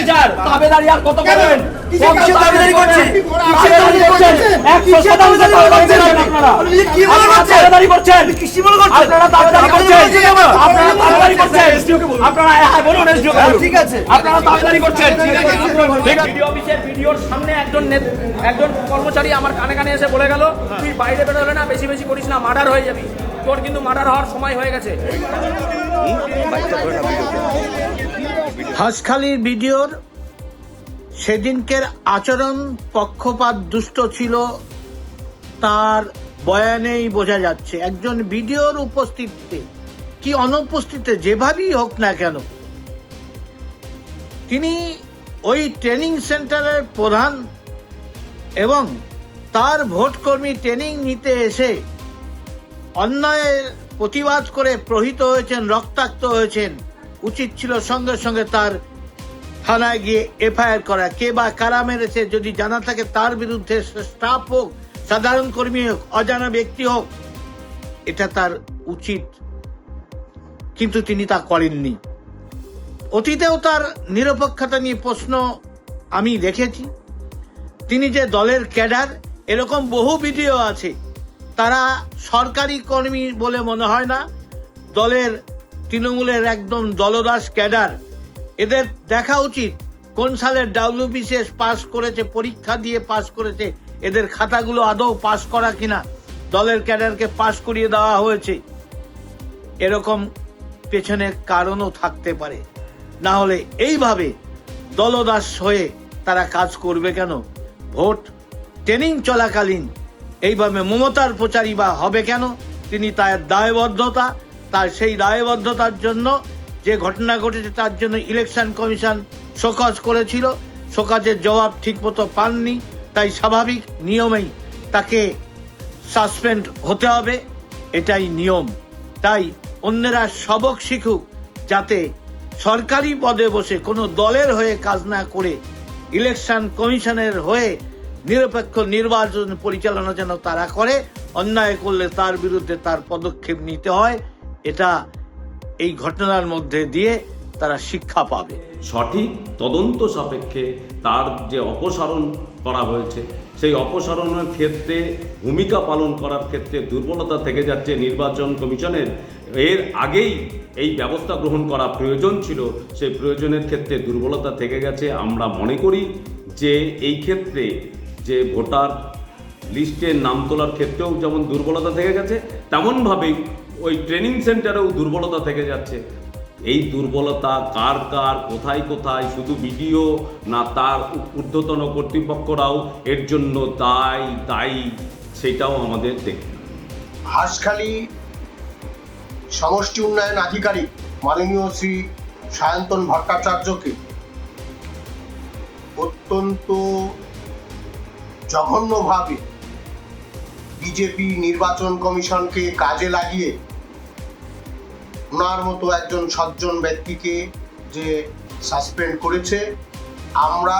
Officer তাবেদারি আর কত করবেন? কত তাবেদারি করছেন? 100% আপনারা কি মনে করছেন? তাবেদারি করছেন, কি মনে করছেন? আপনারা তাবেদারি করছেন, আপনারা তাবেদারি করছেন, আপনারা হ্যাঁ বলুন এসডিও। ঠিক আছে, আপনারা তাবেদারি করছেন। ভিডিও অফিসের ভিডিওর সামনে একজন কর্মচারী আমার কানে কানে এসে বলে গেল, তুই বাইরে বেরোলে না, বেশি বেশি করিস না, মার্ডার হয়ে যাবি। তোর কিন্তু মার্ডার হওয়ার সময় হয়ে গেছে। হাঁসখালির ভিডিওর সেদিনকের আচরণ পক্ষপাত দুষ্ট ছিল, তার বয়ানেই বোঝা যাচ্ছে। একজন ভিডিওর উপস্থিতিতে কি অনুপস্থিতিতে যেভাবেই হোক না কেন, তিনি ওই ট্রেনিং সেন্টারের প্রধান এবং তার ভোটকর্মী ট্রেনিং নিতে এসে অন্যায়ের প্রতিবাদ করে প্রহৃত হয়েছেন, রক্তাক্ত হয়েছেন। উচিত ছিল সঙ্গে সঙ্গে তার থানায় গিয়ে এফআইআর করা। কে বা কারা মেরেছে যদি জানা থাকে তার বিরুদ্ধে, স্টাফ হোক, সাধারণ কর্মী হোক, অজানা ব্যক্তি হোক, এটা তার উচিত, কিন্তু তিনি তা করেননি। অতীতেও তার নিরপেক্ষতা নিয়ে প্রশ্ন আমি দেখেছি। তিনি যে দলের ক্যাডার, এরকম বহু ভিডিও আছে, তারা সরকারি কর্মী বলে মনে হয় না, দলের তৃণমূলের একদম দলদাস ক্যাডার। এদের দেখা উচিত কোন সালের WBCS পাস করেছে, পরীক্ষা দিয়ে পাস করেছে, এদের খাতাগুলো আদৌ পাস করা কিনা, দলের ক্যাডারকে পাস করিয়ে দেওয়া হয়েছে। এরকম পেছনে কারণও থাকতে পারে, না হলে এইভাবে দলদাস হয়ে তারা কাজ করবে কেন? ভোট ট্রেনিং চলাকালীন এইভাবে মমতার প্রচারী বা হবে কেন? তিনি তার দায়বদ্ধতা, তার সেই দায়বদ্ধতার জন্য যে ঘটনা ঘটেছে তার জন্য ইলেকশন কমিশন শোকজ করেছিল, শোকজের জবাব ঠিকমতো পাননি, তাই স্বাভাবিক নিয়মেই তাকে সাসপেন্ড হতে হবে, এটাই নিয়ম। তাই অন্যেরা সবক শিখুক, যাতে সরকারি পদে বসে কোনো দলের হয়ে কাজ না করে ইলেকশন কমিশনের হয়ে নিরপেক্ষ নির্বাচন পরিচালনা যেন তারা করে। অন্যায় করলে তার বিরুদ্ধে তার পদক্ষেপ নিতে হয়। এটা এই ঘটনার মধ্যে দিয়ে তারা শিক্ষা পাবে। সঠিক তদন্ত সাপেক্ষে তার যে অপসারণ করা হয়েছে, সেই অপসারণের ক্ষেত্রে ভূমিকা পালন করার ক্ষেত্রে দুর্বলতা থেকে যাচ্ছে নির্বাচন কমিশনের। এর আগেই এই ব্যবস্থা গ্রহণ করা প্রয়োজন ছিল, সেই প্রয়োজনের ক্ষেত্রে দুর্বলতা থেকে গেছে। আমরা মনে করি যে এই ক্ষেত্রে যে ভোটার লিস্টের নাম তোলার ক্ষেত্রেও যেমন দুর্বলতা থেকে গেছে, তেমনভাবেই ওই ট্রেনিং সেন্টারেও দুর্বলতা থেকে যাচ্ছে। এই দুর্বলতা কার কার কোথায় কোথায়, শুধু ভিডিও না, তার ঊর্ধ্বতন কর্তৃপক্ষরাও এর জন্য দায়ী, সেটাও আমাদের দেখতে। হাঁসখালি সমষ্টি উন্নয়ন আধিকারিক মাননীয় শ্রী সায়ন্তন ভট্টাচার্যকে অত্যন্ত জঘন্যভাবে বিজেপি নির্বাচন কমিশনকে কাজে লাগিয়ে ওনার মতো একজন সজ্জন ব্যক্তিকে যে সাসপেন্ড করেছে, আমরা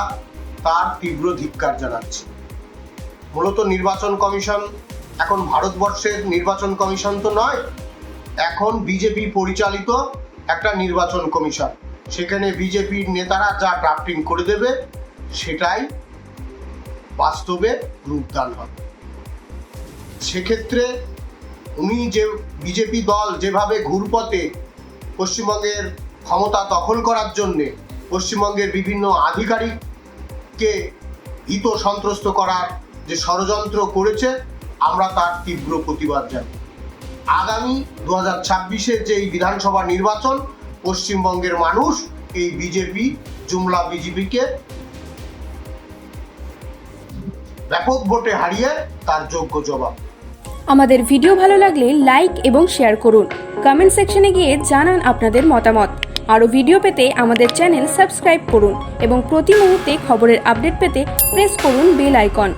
তার তীব্র ধিক্কার জানাচ্ছি। মূলত নির্বাচন কমিশন এখন ভারতবর্ষের নির্বাচন কমিশন তো নয়, এখন বিজেপি পরিচালিত একটা নির্বাচন কমিশন। সেখানে বিজেপির নেতারা যা ড্রাফটিং করে দেবে সেটাই বাস্তবে রূপদান হবে। সেক্ষেত্রে উনি যে বিজেপি দল যেভাবে ঘুরপথে পশ্চিমবঙ্গের ক্ষমতা দখল করার জন্যে পশ্চিমবঙ্গের বিভিন্ন আধিকারিককে ভীত সন্ত্রস্ত করার যে ষড়যন্ত্র করেছে, আমরা তার তীব্র প্রতিবাদ জানাই। আগামী 2026-এর যে এই বিধানসভা নির্বাচন, পশ্চিমবঙ্গের মানুষ এই বিজেপি জুমলা বিজেপিকে ব্যাপক ভোটে হারিয়ে তার যোগ্য জবাব। আমাদের ভিডিও ভালো লাগলে লাইক এবং শেয়ার করুন। কমেন্ট সেকশনে গিয়ে জানান আপনাদের মতামত। আরও ভিডিও পেতে আমাদের চ্যানেল সাবস্ক্রাইব করুন এবং প্রতি মুহূর্তে খবরের আপডেট পেতে প্রেস করুন বেল আইকন।